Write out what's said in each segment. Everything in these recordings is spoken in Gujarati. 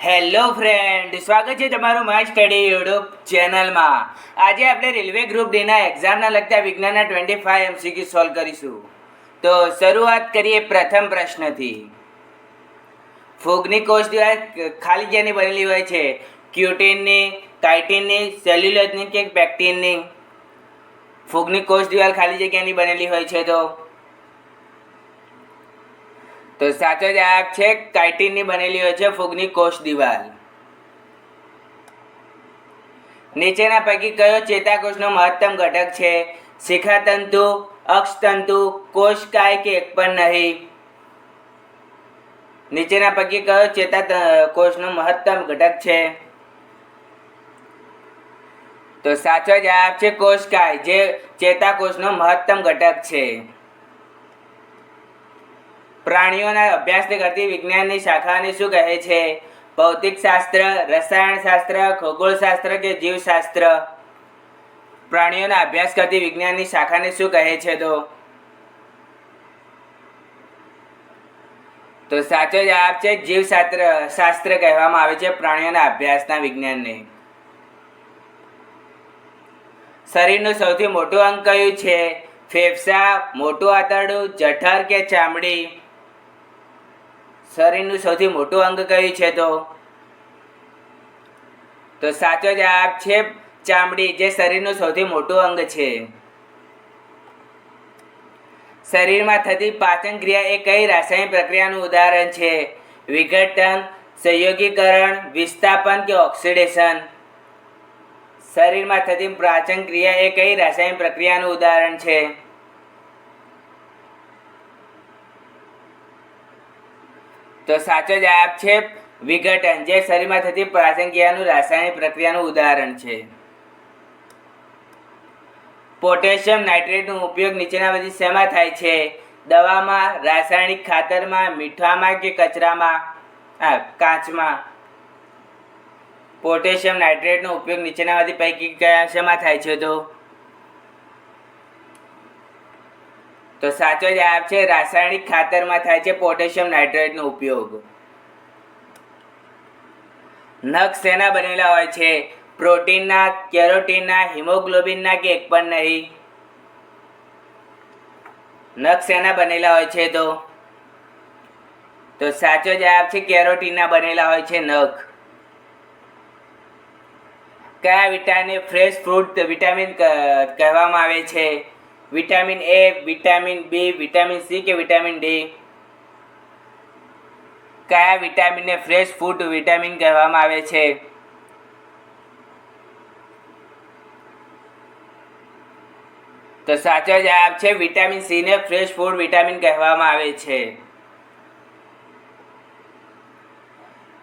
હેલો ફ્રેન્ડ, સ્વાગત છે તમારું માય સ્ટડી યુટ્યુબ ચેનલમાં. આજે આપણે રેલવે ગ્રુપ ડીના એક્ઝામના લગતા વિજ્ઞાનના 25 MCQ સોલ્વ કરીશું. તો શરૂઆત કરીએ પ્રથમ પ્રશ્નથી. ફૂગની કોષ દિવાલ ખાલી જગ્યાની બનેલી હોય છે? ક્યુટિનની, કાઇટિનની, સેલ્યુલોઝની કે પેક્ટિનની? ફૂગની કોષ દિવાલ ખાલી જગ્યાની બનેલી હોય છે તો સાચો જવાબ છે કાઇટિનની બનેલી હોય છે ફૂગની કોષ દિવાલ. નીચેના પૈકી કયો ચેતાકોષનો મહત્તમ ઘટક છે? શિખાતંતુ, અક્ષતંતુ, કોષકાય કે એક પણ નહીં? નીચેના પૈકી કયો ચેતાકોષનો મહત્તમ ઘટક છે? તો સાચો જવાબ છે કોષકાય, જે ચેતાકોષનો મહત્તમ ઘટક છે. પ્રાણીઓના અભ્યાસને કરતી વિજ્ઞાનની શાખાને શું કહે છે? ભૌતિકશાસ્ત્ર, રસાયણશાસ્ત્ર, ખગોળશાસ્ત્ર કે જીવશાસ્ત્ર? પ્રાણીઓના અભ્યાસ કરતી વિજ્ઞાનની શાખાને શું કહે છે? તો સાચો જવાબ છે જીવશાસ્ત્ર કહેવામાં આવે છે પ્રાણીઓના અભ્યાસના વિજ્ઞાનને. શરીરનું સૌથી મોટું અંગ કયું છે? ફેફસા, મોટું આંતરડું, જઠર કે ચામડી? શરીરનું સૌથી મોટું અંગ કયું છે? તો સાચો જવાબ છે ચામડી, જે શરીરનું સૌથી મોટું અંગ છે. શરીરમાં થતી પાચન ક્રિયા એ કઈ રાસાયણિક પ્રક્રિયાનું ઉદાહરણ છે? વિઘટન, સંયોગીકરણ, વિસ્થાપન કે ઓક્સિડેશન? શરીરમાં થતી પાચન ક્રિયા એ કઈ રાસાયણિક પ્રક્રિયાનું ઉદાહરણ છે? તો સાચો જવાબ છે વિઘટન, જે શરીરમાં થતી પાચન ક્રિયાનું રાસાયણિક પ્રક્રિયાનું ઉદાહરણ છે. પોટેશિયમ નાઇટ્રેટનો ઉપયોગ નીચેનામાંથી શેમાં થાય છે? દવામાં, રાસાયણિક ખાતરમાં, મીઠામાં કે કચરામાં? કાચમાં. પોટેશિયમ નાઇટ્રેટનો ઉપયોગ નીચેનામાંથી પૈકી કયા શેમાં થાય છે? તો સાચો જવાબ છે રાસાયણિક ખાતરમાં થાય છે પોટેશિયમ નાઇટ્રેટનો ઉપયોગ. નખ શેના બનેલા હોય છે? પ્રોટીનના, કેરોટીનના, હિમોગ્લોબિનના કે એક પણ નહીં? નખ શેના બનેલા હોય છે? તો સાચો જવાબ છે કેરોટીનના બનેલા હોય છે નખ. કયા વિટામિનને ફ્રેશ ફ્રૂટ વિટામિન કહેવામાં આવે છે? Vitamin A, vitamin B, vitamin C કે વિટામિન ડી? કયા વિટામિનને ફ્રેશ ફ્રૂટ વિટામિન કહેવામાં આવે છે? તો સાચો જવાબ છે વિટામિન સી ને ફ્રેશ ફૂડ વિટામિન કહેવામાં આવે છે.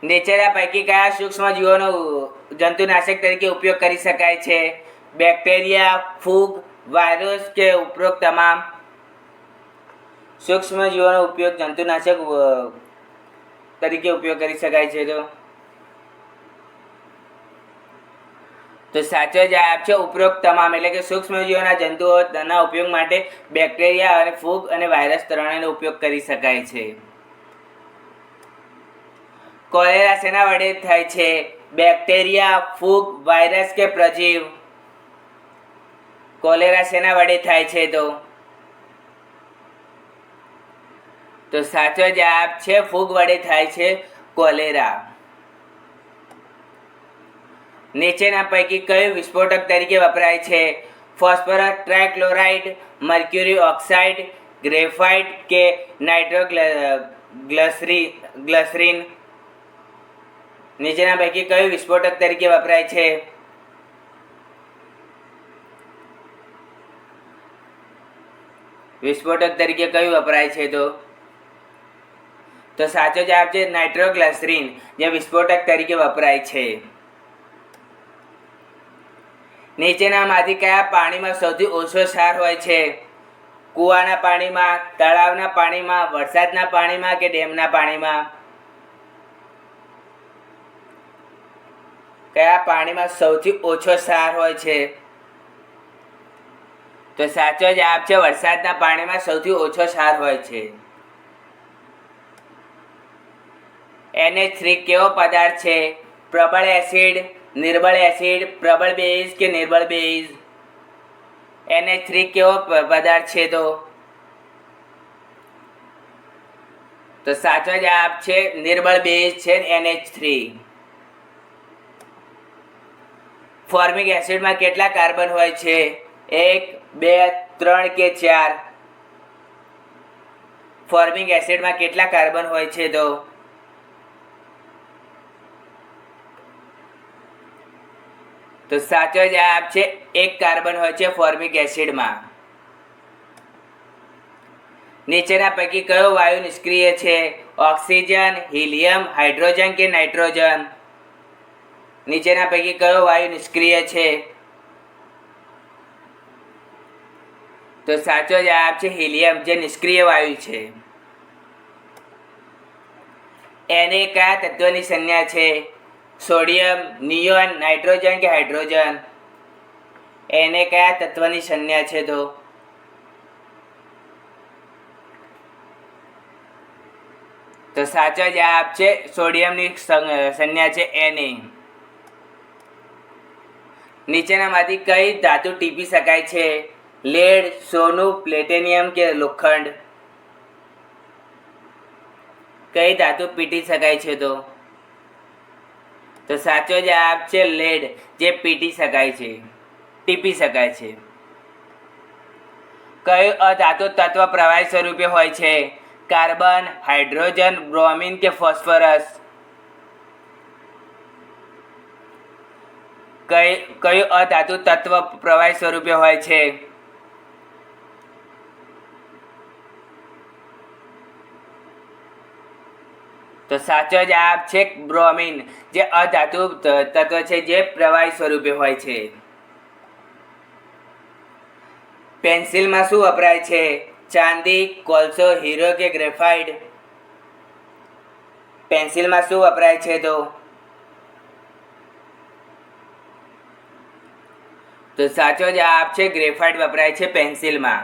નીચેના પૈકી કયા સૂક્ષ્મ જીવોનો જંતુનાશક તરીકે ઉપયોગ કરી શકાય છે? બેક્ટેરિયા, ફૂગ, વાયરસ કે ઉપરોક્ત તમામ? સૂક્ષ્મ જીવોનો ઉપયોગ જંતુનાશક તરીકે ઉપયોગ કરી શકાય છે તો સાચો જવાબ છે ઉપરોક્ત તમામ, એટલે કે સૂક્ષ્મ જીવોના જંતુઓના ઉપયોગ માટે બેક્ટેરિયા અને ફૂગ અને વાયરસ ત્રણેયનો ઉપયોગ કરી શકાય છે. કોલેરા શેના વડે થાય છે? બેક્ટેરિયા, ફૂગ, વાયરસ કે પ્રજીવ? કોલેરા શેના વડે થાય છે? તો સાચો જવાબ છે ફૂગ વડે થાય છે કોલેરા. નીચેના પૈકી કયું વિસ્ફોટક તરીકે વપરાય છે? ફોસ્ફરસ ટ્રાઇક્લોરાઇડ, મર્ક્યુરી ઓક્સાઇડ, ગ્રેફાઇટ કે નાઇટ્રોગ્લિસરીન? નીચેના પૈકી કયું વિસ્ફોટક તરીકે વપરાય છે? વિસ્ફોટક તરીકે કયું વપરાય છે? તો સાચો જવાબ છે નાઇટ્રોગ્લિસરીન, જે વિસ્ફોટક તરીકે વપરાય છે. નીચેનામાંથી કયા પાણીમાં સૌથી ઓછો ક્ષાર હોય છે? કૂવાના પાણીમાં, તળાવના પાણીમાં, વરસાદના પાણીમાં કે ડેમના પાણીમાં? કયા પાણીમાં સૌથી ઓછો ક્ષાર હોય છે? તો સાચો જવાબ છે વરસાદના પાણીમાં સૌથી ઓછો ક્ષાર હોય છે. NH3 કેવો પદાર્થ છે? પ્રબળ એસિડ, નિર્બળ એસિડ, પ્રબળ બેઝ કે નિર્બળ બેઝ? NH3 કેવો પદાર્થ છે? તો સાચો જવાબ છે નિર્બળ બેઝ છે NH3. ફોર્મિક એસિડમાં કેટલા કાર્બન હોય છે? 1, 2, 3 કે 4? ફોર્મિક એસિડમાં કેટલા કાર્બન હોય છે? તો સાચો જવાબ છે 1 કાર્બન હોય છે ફોર્મિક એસિડમાં. નીચેના પૈકી કયો વાયુ નિષ્ક્રિય છે? ઓક્સિજન, હિલિયમ, હાઇડ્રોજન કે નાઇટ્રોજન? નીચેના પૈકી કયો વાયુ નિષ્ક્રિય છે? તો સાચો જવાબ છે હિલિયમ, જે નિષ્ક્રિય વાયુ છે. Na કયા તત્વની સંજ્ઞા છે? સોડિયમ, નિયોન, નાઇટ્રોજન કે હાઇડ્રોજન? Na કયા તત્વની સંજ્ઞા છે? તો સાચો જવાબ છે સોડિયમની સંજ્ઞા છે Na. નીચેનામાંથી કઈ ધાતુ ટીપી શકાય છે? લેડ, સોનું, પ્લેટિનિયમ કે લોખંડ? કઈ ધાતુ પીટી શકાય છે? તો સાચો જવાબ છે લેડ, જે પીટી શકાય છે, ટીપી શકાય છે. કયું અધાતુ તત્વ પ્રવાહી સ્વરૂપે હોય છે? કાર્બન, હાઇડ્રોજન, બ્રોમિન કે ફોસ્ફરસ? કયું અધાતુ તત્વ પ્રવાહી સ્વરૂપે હોય છે? તો સાચો જવાબ છે બ્રોમિન, જે અધાતુ તત્વ છે, જે પ્રવાહી સ્વરૂપે હોય છે. પેન્સિલમાં શું વપરાય છે? ચાંદી, કોલસો, હીરો કે ગ્રેફાઇટ? પેન્સિલમાં શું વપરાય છે? તો સાચો જવાબ છે ગ્રેફાઇટ વપરાય છે પેન્સિલમાં.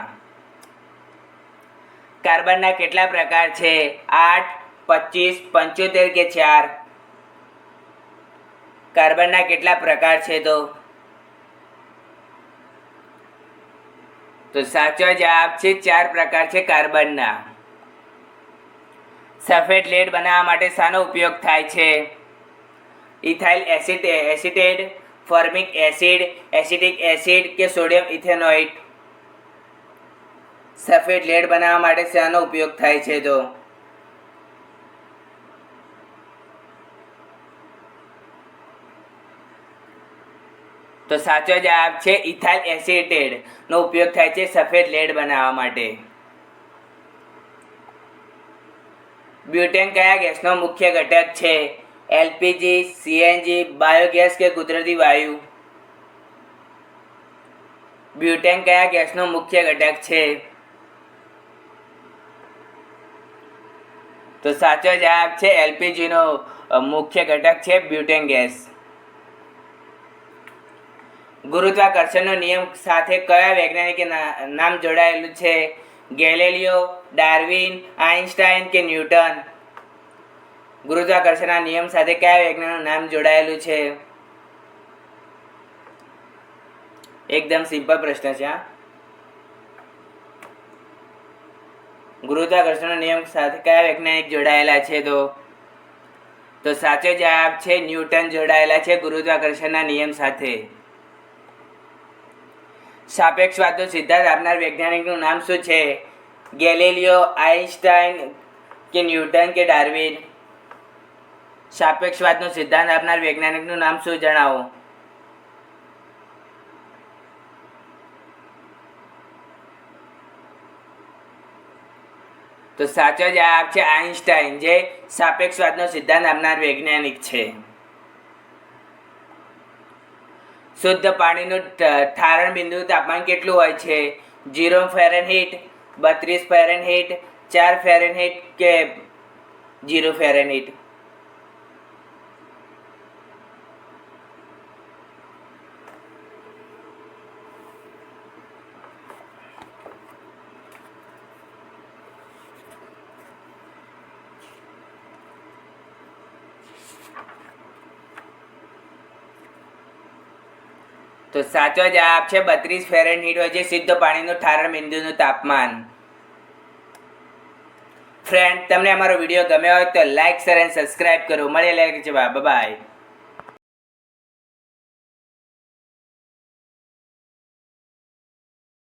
કાર્બનના કેટલા પ્રકાર છે? 8, 25, 75 કે 4? કાર્બનના કેટલા પ્રકાર છે? તો સાચો જવાબ છે 4 પ્રકાર છે કાર્બનના. સફેદ લેડ બનાવવા માટે શાનો ઉપયોગ થાય છે? Ethyl acetate, formic acid, acetic acid કે સોડિયમ ઇથેનોઇટ? સફેદ લેડ બનાવવા માટે શાનો ઉપયોગ થાય છે? તો સાચો જવાબ છે ઇથાઇલ એસિટેટ નો ઉપયોગ થાય છે સફેદ લેડ બનાવવા માટે. બ્યુટેન કયા ગેસનો મુખ્ય ઘટક છે? LPG, CNG, બાયોગેસ કે કુદરતી વાયુ? બ્યુટેન કયા ગેસનો મુખ્ય ઘટક છે? તો સાચો જવાબ છે LPG નો મુખ્ય ઘટક છે બ્યુટેન ગેસ. ગુરુત્વાકર્ષણનો નિયમ સાથે કયા વૈજ્ઞાનિક નામ જોડાયેલું છે? ગેલિલિયો, ડાર્વિન, આઇન્સ્ટાઈન કે ન્યૂટન? ગુરુત્વાકર્ષણના નિયમ સાથે કયા વૈજ્ઞાનિકનું નામ જોડાયેલું છે? એકદમ સિમ્પલ પ્રશ્ન છે. ગુરુત્વાકર્ષણના નિયમ સાથે કયા વૈજ્ઞાનિક જોડાયેલા છે? તો સાચો જવાબ છે ન્યૂટન જોડાયેલા છે ગુરુત્વાકર્ષણના નિયમ સાથે. સાપેક્ષવાદનો સિદ્ધાંત આપનાર વૈજ્ઞાનિકનું નામ શું છે? ગેલિલિયો, આઇન્સ્ટાઈન કે ન્યૂટન કે ડાર્વિન? સાપેક્ષવાદનો સિદ્ધાંત આપનાર વૈજ્ઞાનિકનું નામ શું? જણાવો. તો સાચો જવાબ છે આઇન્સ્ટાઈન, જે સાપેક્ષવાદનો સિદ્ધાંત આપનાર વૈજ્ઞાનિક છે. શુદ્ધ પાણીનું ઠારણ બિંદુ તાપમાન કેટલું હોય છે? 0 ફેરનહીટ, 32 ફેરનહીટ, 4 ફેરનહીટ કે 0 ફેરનહીટ? તો સાચો જવાબ છે 32 ફેરનહીટ હોય છે શુદ્ધ પાણીનું ઠારણ બિંદુનું તાપમાન. ફ્રેન્ડ, તમને અમારો વિડીયો ગમ્યો હોય તો લાઈક શેર અને સબસ્ક્રાઈબ કરો. મળીએ છે. Bye bye.